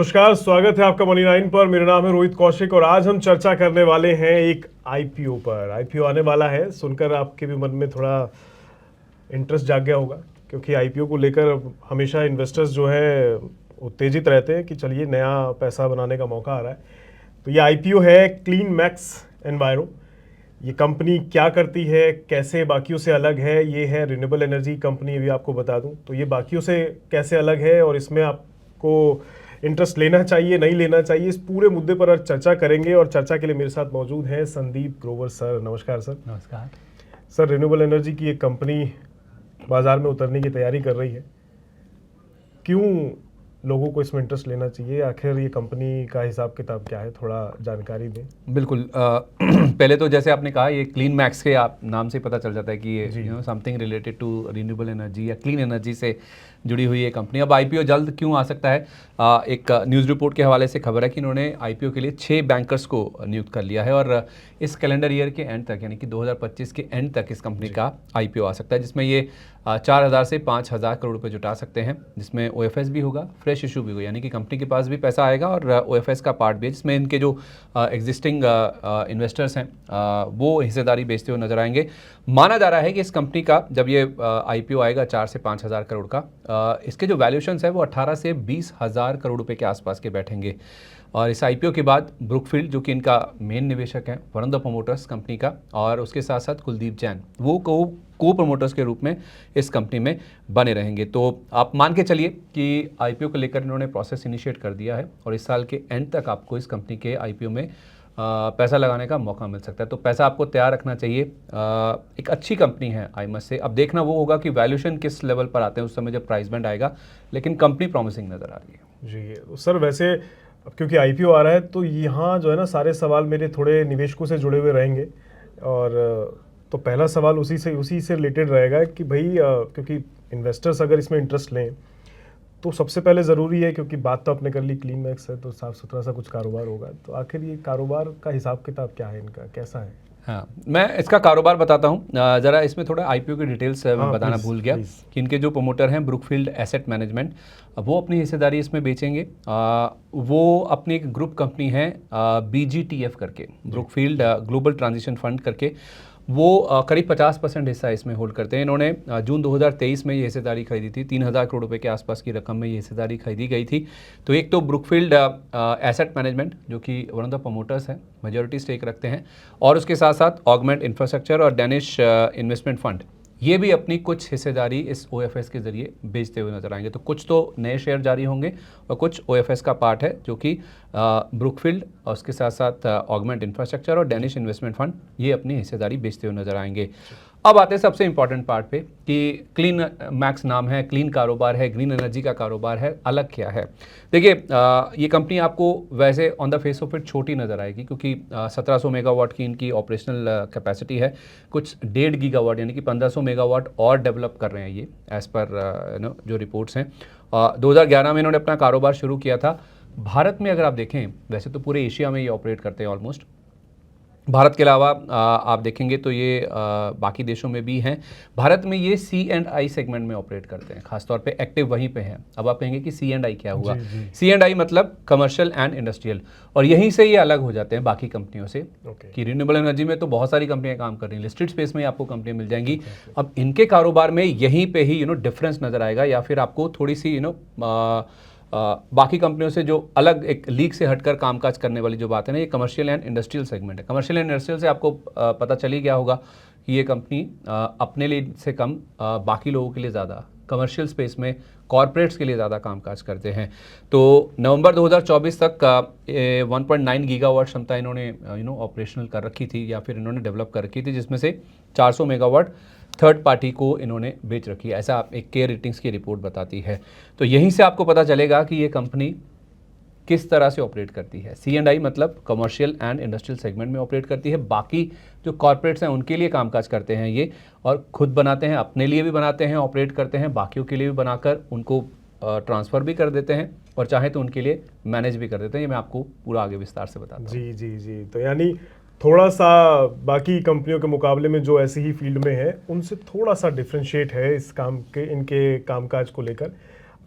नमस्कार, स्वागत है आपका मनी 9 पर। मेरा नाम है रोहित कौशिक और आज हम चर्चा करने वाले हैं एक आईपीओ पर। आईपीओ आने वाला है, सुनकर आपके भी मन में थोड़ा इंटरेस्ट जाग गया होगा, क्योंकि आईपीओ को लेकर हमेशा इन्वेस्टर्स जो है उत्तेजित रहते हैं कि चलिए नया पैसा बनाने का मौका आ रहा है। तो ये आईपीओ है क्लीन मैक्स एनवायरो। ये कंपनी क्या करती है, कैसे बाकियों से अलग है, ये है रिन्यूएबल एनर्जी कंपनी। अभी आपको बता दूं तो ये बाकियों से कैसे अलग है और इसमें आपको इंटरेस्ट लेना चाहिए नहीं लेना चाहिए, इस पूरे मुद्दे पर आज चर्चा करेंगे। और चर्चा के लिए मेरे साथ मौजूद हैं संदीप ग्रोवर सर। नमस्कार सर। नमस्कार सर, रिन्यूएबल एनर्जी की एक कंपनी बाजार में उतरने की तैयारी कर रही है, क्यों लोगों को इसमें इंटरेस्ट लेना चाहिए? आखिर ये कंपनी का हिसाब किताब क्या है, थोड़ा जानकारी दें। बिल्कुल। पहले तो जैसे आपने कहा, ये क्लीन मैक्स के आप नाम से पता चल जाता है कि ये something related to renewable energy या क्लीन एनर्जी से जुड़ी हुई है कंपनी। अब आईपीओ जल्द क्यों आ सकता है? एक न्यूज़ रिपोर्ट के हवाले से खबर है कि इन्होंने आईपीओ के लिए 6 बैंकर्स को नियुक्त कर लिया है और इस कैलेंडर ईयर के एंड तक, यानी कि 2025 के एंड तक इस कंपनी का आईपीओ आ सकता है, जिसमें ये 4,000 से 5,000 करोड़ रुपए जुटा सकते हैं, जिसमें ओएफएस भी होगा, फ्रेश इशू भी होगा, यानी कि कंपनी के पास भी पैसा आएगा और ओएफएस का पार्ट भी है, जिसमें इनके जो एग्जिस्टिंग इन्वेस्टर्स हैं वो हिस्सेदारी बेचते हुए नजर आएंगे। माना जा रहा है कि इस कंपनी का जब ये आईपीओ आएगा 4 से 5,000 करोड़ का, इसके जो वैल्यूएशंस है वो 18 से 20,000 करोड़ रुपए के आसपास के बैठेंगे। और इस आईपीओ के बाद ब्रुकफील्ड, जो कि इनका मेन निवेशक है, one of the promoters company का, और उसके साथ साथ कुलदीप जैन, वो को प्रमोटर्स के रूप में इस कंपनी में बने रहेंगे। तो आप मान के चलिए कि आईपीओ को लेकर इन्होंने प्रोसेस इनिशिएट कर दिया है और इस साल के एंड तक आपको इस कंपनी के आईपीओ में पैसा लगाने का मौका मिल सकता है। तो पैसा आपको तैयार रखना चाहिए। एक अच्छी कंपनी है आई मस्ट से। अब देखना वो होगा कि वैल्यूएशन किस लेवल पर आते हैं उस समय जब प्राइस बैंड आएगा, लेकिन कंपनी प्रॉमिसिंग नज़र आ रही है। जी सर, वैसे अब क्योंकि आईपीओ आ रहा है तो यहाँ जो है ना, सारे सवाल मेरे थोड़े निवेशकों से जुड़े हुए रहेंगे। और तो पहला सवाल उसी से रिलेटेड रहेगा कि भाई क्योंकि इन्वेस्टर्स अगर इसमें इंटरेस्ट लें तो सबसे पहले ज़रूरी है, क्योंकि बात तो आपने कर ली क्लीन मैक्स है तो साफ़ सुथरा सा कुछ कारोबार होगा, तो आखिर ये कारोबार का हिसाब किताब क्या है, इनका कैसा है? हाँ, मैं इसका कारोबार बताता हूँ ज़रा। इसमें थोड़ा आईपीओ की डिटेल्स मैं बताना भूल गया कि इनके जो प्रमोटर हैं ब्रुकफील्ड एसेट मैनेजमेंट, वो अपनी हिस्सेदारी इसमें बेचेंगे। वो अपनी एक ग्रुप कंपनी है BGTF करके, ब्रुकफील्ड ग्लोबल ट्रांजिशन फंड करके, वो करीब 50% हिस्सा इसमें होल्ड करते हैं। इन्होंने जून 2023 में ये हिस्सेदारी खरीदी थी, 3,000 करोड़ रुपए के आसपास की रकम में ये हिस्सेदारी खरीदी गई थी। तो एक तो ब्रुकफील्ड एसेट मैनेजमेंट, जो कि वन ऑफ द प्रमोटर्स हैं, मेजॉरिटी स्टेक रखते हैं, और उसके साथ साथ ऑगमेंट इंफ्रास्ट्रक्चर और डैनिश इन्वेस्टमेंट फंड, ये भी अपनी कुछ हिस्सेदारी इस ओएफएस के जरिए बेचते हुए नजर आएंगे। तो कुछ तो नए शेयर जारी होंगे और कुछ ओएफएस का पार्ट है, जो कि ब्रुकफील्ड और उसके साथ साथ ऑगमेंट इंफ्रास्ट्रक्चर और डैनिश इन्वेस्टमेंट फंड, ये अपनी हिस्सेदारी बेचते हुए नजर आएंगे। अब आते हैं सबसे इंपॉर्टेंट पार्ट पे कि क्लीन मैक्स नाम है, क्लीन कारोबार है, ग्रीन एनर्जी का कारोबार है, अलग क्या है? देखिए, ये कंपनी आपको वैसे on the face of it छोटी नज़र आएगी, क्योंकि 1700 मेगावाट की इनकी ऑपरेशनल कैपेसिटी है, कुछ 1.5 गीगावाट यानी कि 1500 मेगावाट और डेवलप कर रहे हैं ये, एज़ पर जो रिपोर्ट्स हैं। 2011 में इन्होंने अपना कारोबार शुरू किया था। भारत में अगर आप देखें, वैसे तो पूरे एशिया में ये ऑपरेट करते हैं ऑलमोस्ट, भारत के अलावा आप देखेंगे तो ये बाकी देशों में भी हैं। भारत में ये C&I सेगमेंट में ऑपरेट करते हैं, खासतौर पे एक्टिव वहीं पे हैं। अब आप कहेंगे कि C&I क्या हुआ? C&I मतलब कमर्शियल एंड इंडस्ट्रियल, और यहीं से ये अलग हो जाते हैं बाकी कंपनियों से। कि रिन्यूएबल एनर्जी में तो बहुत सारी कंपनियां काम कर रही हैं, लिस्टेड स्पेस में आपको कंपनियां मिल जाएंगी। अब इनके कारोबार में यहीं पे ही डिफरेंस नजर आएगा, या फिर आपको थोड़ी सी बाकी कंपनियों से जो अलग एक लीग से हटकर कामकाज करने वाली जो बात है ना, ये कमर्शियल एंड इंडस्ट्रियल सेगमेंट है। कमर्शियल एंड इंडस्ट्रियल से आपको पता चल ही गया होगा कि ये कंपनी अपने लिए से कम बाकी लोगों के लिए ज़्यादा कमर्शियल स्पेस में, कॉरपोरेट्स के लिए ज़्यादा कामकाज करते हैं। तो नवंबर 2024 तक 1.9 गीगावाट क्षमता इन्होंने ऑपरेशनल कर रखी थी, या फिर इन्होंने डेवलप कर रखी थी, जिसमें से 400 मेगावाट थर्ड पार्टी को इन्होंने बेच रखी है, ऐसा एक केयर रेटिंग्स की रिपोर्ट बताती है। तो यहीं से आपको पता चलेगा कि ये कंपनी किस तरह से ऑपरेट करती है। C&I मतलब कमर्शियल एंड इंडस्ट्रियल सेगमेंट में ऑपरेट करती है। बाकी जो कॉर्पोरेट्स हैं उनके लिए कामकाज करते हैं ये, और खुद बनाते हैं, अपने लिए भी बनाते हैं, ऑपरेट करते हैं, बाकियों के लिए भी बनाकर उनको ट्रांसफ़र भी कर देते हैं, और चाहे तो उनके लिए मैनेज भी कर देते हैं। ये मैं आपको पूरा आगे विस्तार से बताता हूँ। जी, तो यानी थोड़ा सा बाकी कंपनियों के मुकाबले में जो ऐसी ही फील्ड में है उनसे थोड़ा सा डिफरेंशिएट है इस काम के, इनके कामकाज को लेकर।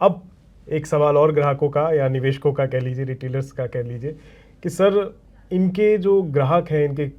अब एक सवाल और ग्राहकों का या निवेशकों का कह लीजिए, रिटेलर्स का कह लीजिए, कि सर इनके जो ग्राहक हैं इनके,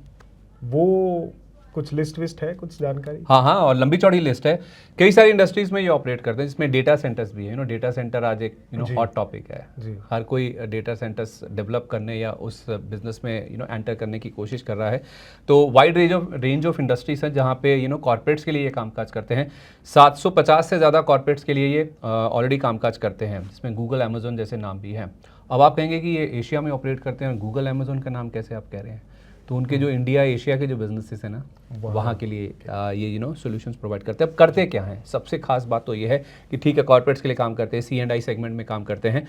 वो कुछ लिस्ट विस्ट है, कुछ जानकारी? हाँ हाँ, और लंबी चौड़ी लिस्ट है। कई सारी इंडस्ट्रीज में ये ऑपरेट करते हैं, जिसमें डेटा सेंटर्स भी है। डेटा सेंटर आज एक हॉट टॉपिक है जी। हर कोई डेटा सेंटर्स डेवलप करने या उस बिजनेस में एंटर करने की कोशिश कर रहा है। तो वाइड रेंज ऑफ इंडस्ट्रीज हैं जहाँ पे कॉर्पोरेट्स के लिए ये कामकाज करते हैं। 750 से ज़्यादा कॉर्पोरेट्स के लिए ये ऑलरेडी कामकाज करते हैं, जिसमें गूगल, अमेजोन जैसे नाम भी हैं। अब आप कहेंगे कि ये एशिया में ऑपरेट करते हैं, गूगल अमेजोन का नाम कैसे आप कह रहे हैं? तो उनके जो इंडिया एशिया के जो बिजनेसेस हैं ना, वहाँ के लिए ये सॉल्यूशंस प्रोवाइड करते हैं। अब करते क्या हैं? सबसे खास बात तो ये है कि ठीक है, कॉर्पोरेट्स के लिए काम करते हैं, C&I सेगमेंट में काम करते हैं।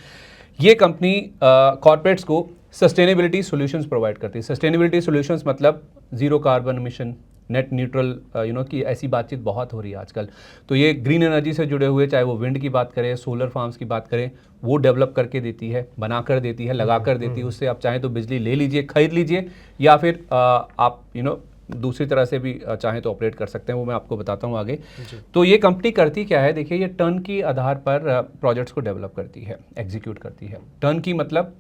ये कंपनी कॉर्पोरेट्स को सस्टेनेबिलिटी सॉल्यूशंस प्रोवाइड करती है। सस्टेनेबिलिटी सॉल्यूशंस मतलब zero carbon emission, net neutral की ऐसी बातचीत बहुत हो रही है आजकल। तो ये ग्रीन एनर्जी से जुड़े हुए, चाहे वो विंड की बात करें, सोलर फार्म्स की बात करें, वो डेवलप करके देती है, बना कर देती है, लगा कर देती है। उससे आप चाहें तो बिजली ले लीजिए, खरीद लीजिए, या फिर आप दूसरी तरह से भी चाहें तो ऑपरेट कर सकते हैं। वो मैं आपको बताता हूँ आगे। तो ये कंपनी करती क्या है, देखिए, ये टर्न की आधार पर प्रोजेक्ट्स को डेवलप करती है, एग्जीक्यूट करती है। टर्न की मतलब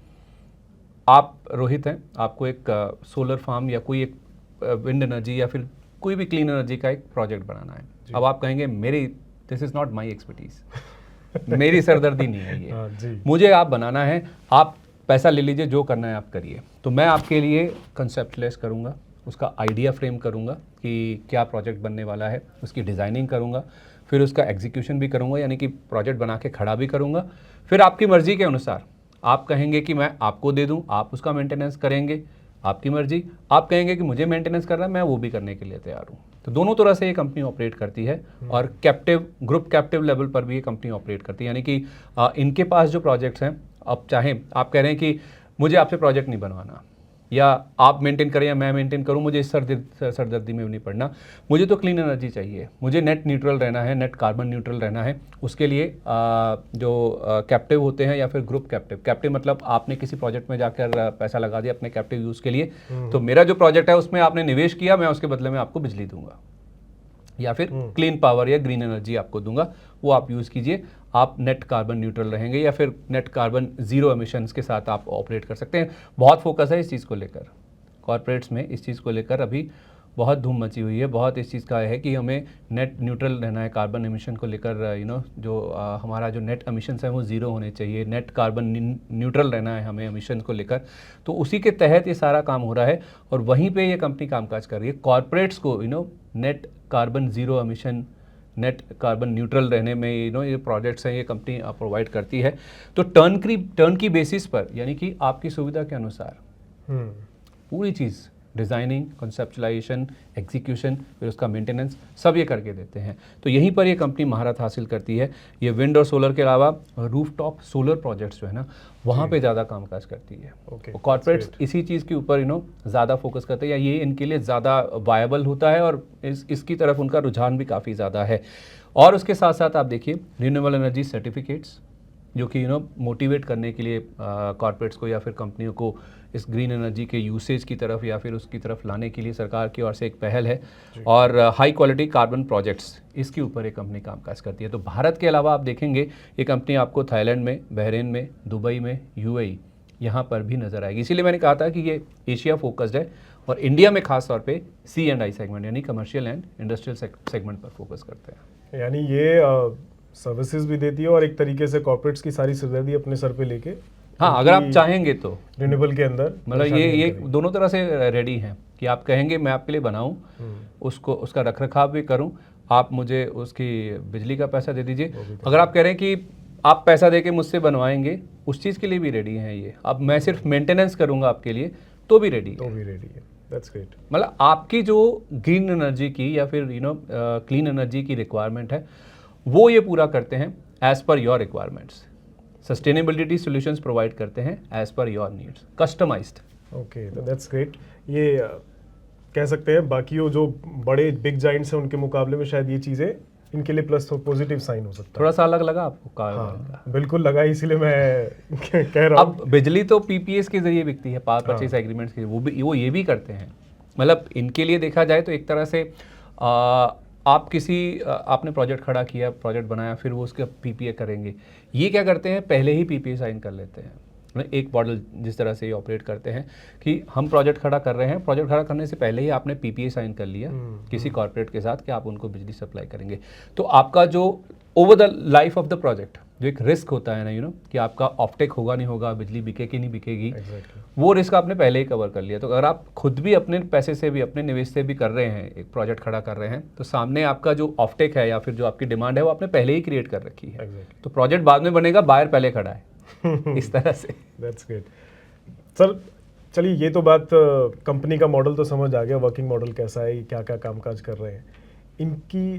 आप रोहित हैं, आपको एक सोलर फार्म या कोई एक विंड एनर्जी या फिर कोई भी क्लीन एनर्जी का एक प्रोजेक्ट बनाना है। अब आप कहेंगे मेरी this is not my expertise, मेरी सरदर्दी नहीं है ये, मुझे आप बनाना है, आप पैसा ले लीजिए, जो करना है आप करिए। तो मैं आपके लिए कंसेप्टलेस करूँगा, उसका आइडिया फ्रेम करूँगा कि क्या प्रोजेक्ट बनने वाला है, उसकी डिज़ाइनिंग करूँगा, फिर उसका एग्जीक्यूशन भी करूँगा, यानी कि प्रोजेक्ट बना के खड़ा भी करूँगा। फिर आपकी मर्ज़ी के अनुसार आप कहेंगे कि मैं आपको दे दूँ, आप उसका मेंटेनेंस करेंगे, आपकी मर्जी। आप कहेंगे कि मुझे मेंटेनेंस करना है, मैं वो भी करने के लिए तैयार हूँ। तो दोनों तरह से ये कंपनी ऑपरेट करती है, और कैप्टिव ग्रुप कैप्टिव लेवल पर भी ये कंपनी ऑपरेट करती है। यानी कि इनके पास जो प्रोजेक्ट्स हैं, अब चाहे आप कह रहे हैं कि मुझे आपसे प्रोजेक्ट नहीं बनवाना, या आप मेंटेन करें या मैं मेंटेन करूं, मुझे इस सरदर्दी में भी नहीं पड़ना, मुझे तो क्लीन एनर्जी चाहिए, मुझे नेट न्यूट्रल रहना है, नेट कार्बन न्यूट्रल रहना है। उसके लिए जो कैप्टिव होते हैं या फिर ग्रुप कैप्टिव मतलब आपने किसी प्रोजेक्ट में जाकर पैसा लगा दिया अपने कैप्टिव यूज़ के लिए, तो मेरा जो प्रोजेक्ट है उसमें आपने निवेश किया, मैं उसके बदले में आपको बिजली दूंगा, या फिर क्लीन पावर या ग्रीन एनर्जी आपको दूंगा, वो आप यूज़ कीजिए, आप नेट कार्बन न्यूट्रल रहेंगे, या फिर नेट कार्बन जीरो एमिशंस के साथ आप ऑपरेट कर सकते हैं। बहुत फोकस है इस चीज़ को लेकर, कॉर्पोरेट्स में इस चीज़ को लेकर अभी बहुत धूम मची हुई है। बहुत इस चीज़ का है कि हमें नेट न्यूट्रल रहना है, कार्बन एमिशन को लेकर जो हमारा जो नेट एमिशंस है वो ज़ीरो होने चाहिए, नेट कार्बन न्यूट्रल रहना है हमें एमिशन को लेकर। तो उसी के तहत ये सारा काम हो रहा है, और वहीं पे ये कंपनी कामकाज कर रही है। कॉर्पोरेट्स को net carbon zero emission, net carbon neutral रहने में ये प्रोजेक्ट्स हैं, ये कंपनी प्रोवाइड करती है। तो टर्न की बेसिस पर, यानी कि आपकी सुविधा के अनुसार पूरी चीज़, डिज़ाइनिंग, कॉन्सेप्चुलाइजेशन, एग्जीक्यूशन, फिर उसका मेंटेनेंस, सब ये करके देते हैं। तो यहीं पर ये कंपनी महारत हासिल करती है। ये विंड और सोलर के अलावा रूफटॉप सोलर प्रोजेक्ट्स जो है ना, वहाँ पे ज़्यादा कामकाज करती है। कॉर्पोरेट्स इसी चीज़ के ऊपर ज़्यादा फोकस करते हैं, या ये इनके लिए ज़्यादा वायबल होता है, और इसकी तरफ उनका रुझान भी काफ़ी ज़्यादा है। और उसके साथ साथ आप देखिए रिन्यूएबल एनर्जी सर्टिफिकेट्स, जो कि मोटिवेट करने के लिए कॉर्पोरेट्स को या फिर कंपनियों को इस ग्रीन एनर्जी के यूसेज की तरफ या फिर उसकी तरफ लाने के लिए सरकार की ओर से एक पहल है। और हाई क्वालिटी कार्बन प्रोजेक्ट्स, इसके ऊपर एक कंपनी कामकाज करती है। तो भारत के अलावा आप देखेंगे ये कंपनी आपको थाईलैंड में, बहरीन में, दुबई में, UAE यहाँ पर भी नज़र आएगी। इसीलिए मैंने कहा था कि ये एशिया फोकस्ड है, और इंडिया में खास तौर पे C&I सेगमेंट यानी कमर्शियल एंड इंडस्ट्रियल सेगमेंट पर फोकस करते हैं। यानी ये सर्विसेज भी देती है, और एक तरीके से कॉर्पोरेट्स की सारी सरदर्दी अपने सर पे लेके, हाँ, अगर आप चाहेंगे तो रिन्यूएबल के अंदर, मतलब ये दोनों तरह से रेडी हैं कि आप कहेंगे मैं आपके लिए बनाऊं, उसको उसका रखरखाव भी करूं, आप मुझे उसकी बिजली का पैसा दे दीजिए। अगर आप कह रहे हैं कि आप पैसा दे के मुझसे बनवाएंगे, उस चीज़ के लिए भी रेडी हैं ये। अब मैं सिर्फ मेंटेनेंस करूंगा आपके लिए, तो भी रेडी है। That's great. मतलब आपकी जो ग्रीन एनर्जी की या फिर क्लीन एनर्जी की रिक्वायरमेंट है, वो ये पूरा करते हैं as per your requirements. Sustainability solutions provide करते हैं as per your needs, customized. Okay, that's great. ये कह सकते हैं बाकी जो बड़े बिग जाइंट्स हैं उनके मुकाबले में शायद ये चीज़ें इनके लिए प्लस पॉजिटिव साइन हो सकता है। थोड़ा सा अलग लगा आपको? हाँ, बिल्कुल लगा, इसीलिए मैं कह रहा हूँ। अब बिजली तो PPAs के जरिए बिकती है, पावर परचेज एग्रीमेंट्स के, वो ये भी करते हैं। मतलब इनके लिए देखा जाए तो एक तरह से आप आपने प्रोजेक्ट खड़ा किया, प्रोजेक्ट बनाया, फिर वो उसका पीपीए करेंगे। ये क्या करते हैं, पहले ही पीपीए साइन कर लेते हैं। एक मॉडल जिस तरह से ये ऑपरेट करते हैं कि हम प्रोजेक्ट खड़ा कर रहे हैं, प्रोजेक्ट खड़ा करने से पहले ही आपने पीपीए साइन कर लिया किसी कॉर्पोरेट के साथ कि आप उनको बिजली सप्लाई करेंगे। तो आपका जो over the life of the project जो एक रिस्क होता है ना, कि आपका ऑफटेक होगा नहीं होगा, बिजली बिकेगी नहीं बिकेगी, वो रिस्क आपने पहले ही कवर कर लिया। तो अगर आप खुद भी अपने पैसे से भी, अपने निवेश से भी कर रहे हैं, एक प्रोजेक्ट खड़ा कर रहे हैं, तो सामने आपका जो ऑफटेक है या फिर जो आपकी डिमांड है वो आपने पहले ही क्रिएट कर रखी है। तो प्रोजेक्ट बाद में बनेगा, बायर पहले खड़ा है। इस तरह से। That's great sir. चलिए, ये तो बात कंपनी का मॉडल तो समझ आ गया, वर्किंग मॉडल कैसा है, क्या क्या कामकाज कर रहे हैं। इनकी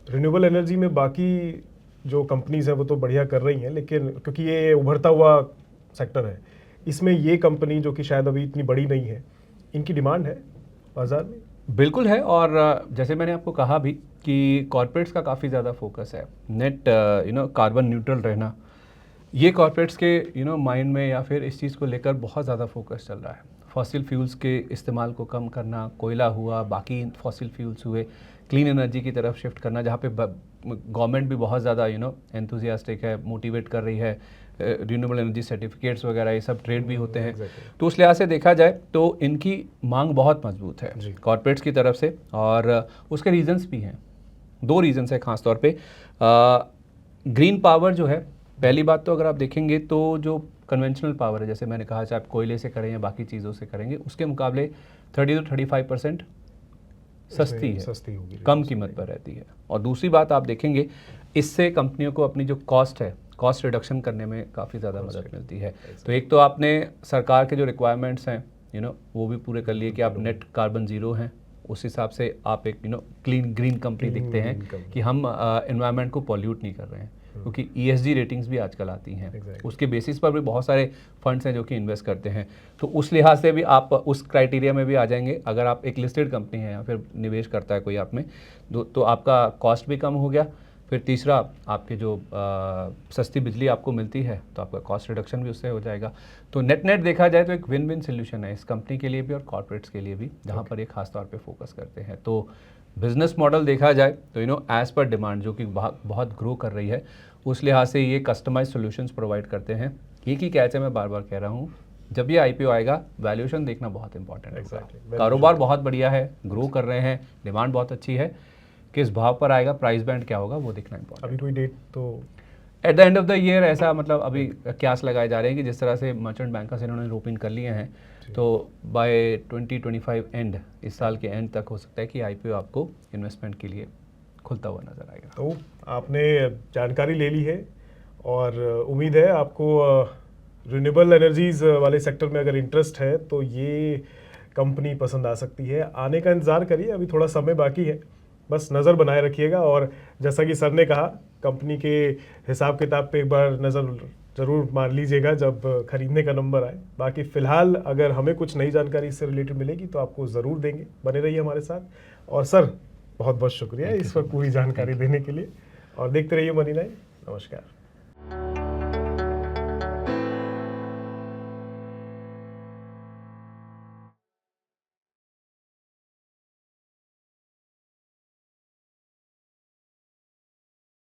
रिन्यूएबल एनर्जी में बाकी जो कंपनीज हैं वो तो बढ़िया कर रही हैं, लेकिन क्योंकि ये उभरता हुआ सेक्टर है, इसमें ये कंपनी जो कि शायद अभी इतनी बड़ी नहीं है, इनकी डिमांड है बाजार में? बिल्कुल है। और जैसे मैंने आपको कहा भी कि कॉर्पोरेट्स का काफ़ी ज़्यादा फोकस है नेट कार्बन न्यूट्रल रहना। ये कॉर्पोरेट्स के माइंड में या फिर इस चीज़ को लेकर बहुत ज़्यादा फोकस चल रहा है। फॉसिल फ्यूल्स के इस्तेमाल को कम करना, कोयला हुआ, बाकी फॉसिल फ्यूल्स हुए, क्लीन एनर्जी की तरफ शिफ्ट करना, जहाँ पे गवर्नमेंट भी बहुत ज़्यादा एंथुजियास्टिक है, मोटिवेट कर रही है। रिन्यूएबल एनर्जी सर्टिफिकेट्स वगैरह ये सब ट्रेड भी होते हैं। तो उस लिहाज से देखा जाए तो इनकी मांग बहुत मजबूत है कॉर्पोरेट्स की तरफ से। और उसके रीजंस भी हैं, 2 रीजंस है खास तौर पे। ग्रीन पावर जो है, पहली बात तो अगर आप देखेंगे तो जो कन्वेंशनल पावर है, जैसे मैंने कहा, चाहे आप कोयले से करें या बाकी चीज़ों से करेंगे, उसके मुकाबले 30 to 35% सस्ती होगी, कम कीमत पर रहती है। और दूसरी बात आप देखेंगे, इससे कंपनियों को अपनी जो कॉस्ट है, कॉस्ट रिडक्शन करने में काफ़ी ज़्यादा मदद मिलती है। तो एक तो आपने सरकार के जो रिक्वायरमेंट्स हैं वो भी पूरे कर लिए कि आप नेट कार्बन ज़ीरो हैं, उस हिसाब से आप एक क्लीन ग्रीन कंपनी दिखते हैं कि हम एनवायरनमेंट को पॉल्यूट नहीं कर रहे हैं। क्योंकि ESG रेटिंग्स भी आजकल आती हैं, उसके बेसिस पर भी बहुत सारे फंड्स हैं जो कि इन्वेस्ट करते हैं। तो उस लिहाज से भी आप उस क्राइटेरिया में भी आ जाएंगे। अगर आप एक लिस्टेड कंपनी है या फिर निवेश करता है कोई आप में, तो आपका कॉस्ट भी कम हो गया। फिर तीसरा, आपके जो सस्ती बिजली आपको मिलती है तो आपका कॉस्ट रिडक्शन भी उससे हो जाएगा। तो नेट देखा जाए तो एक विन विन सोल्यूशन है इस कंपनी के लिए भी और कॉर्पोरेट्स के लिए भी, जहाँ पर ये खास तौर पे फोकस करते हैं। तो बिजनेस मॉडल देखा जाए तो एज़ पर डिमांड जो कि बहुत ग्रो कर रही है, उस लिहाज से ये कस्टमाइज सॉल्यूशंस प्रोवाइड करते हैं। एक ही कैच है, मैं बार बार कह रहा हूँ, जब ये IPO आएगा वैल्यूएशन देखना बहुत इंपॉर्टेंट है। कारोबार बहुत बढ़िया है, ग्रो कर रहे हैं, डिमांड बहुत अच्छी है, किस भाव पर आएगा, प्राइस बैंड क्या होगा, वो देखना इंपॉर्टेंट। अभी कोई डेट तो at the end of the year ऐसा, मतलब अभी क्यास लगाए जा रहे हैं कि जिस तरह से मर्चेंट बैंकर्स इन्होंने रोप इन कर लिए हैं, तो बाय 2025 एंड, इस साल के एंड तक हो सकता है कि IPO आपको इन्वेस्टमेंट के लिए खुलता हुआ नजर आएगा। तो आपने जानकारी ले ली है और उम्मीद है आपको रिन्यूएबल एनर्जीज वाले सेक्टर में अगर इंटरेस्ट है तो ये कंपनी पसंद आ सकती है। आने का इंतज़ार करिए, अभी थोड़ा समय बाकी है, बस नज़र बनाए रखिएगा। और जैसा कि सर ने कहा, कंपनी के हिसाब किताब पे एक बार नज़र ज़रूर मार लीजिएगा जब खरीदने का नंबर आए। बाकी फ़िलहाल अगर हमें कुछ नई जानकारी इससे रिलेटेड मिलेगी तो आपको ज़रूर देंगे, बने रहिए हमारे साथ। और सर, बहुत बहुत शुक्रिया इस पर पूरी जानकारी देने के लिए, और देखते रहिए मनी 9। नमस्कार।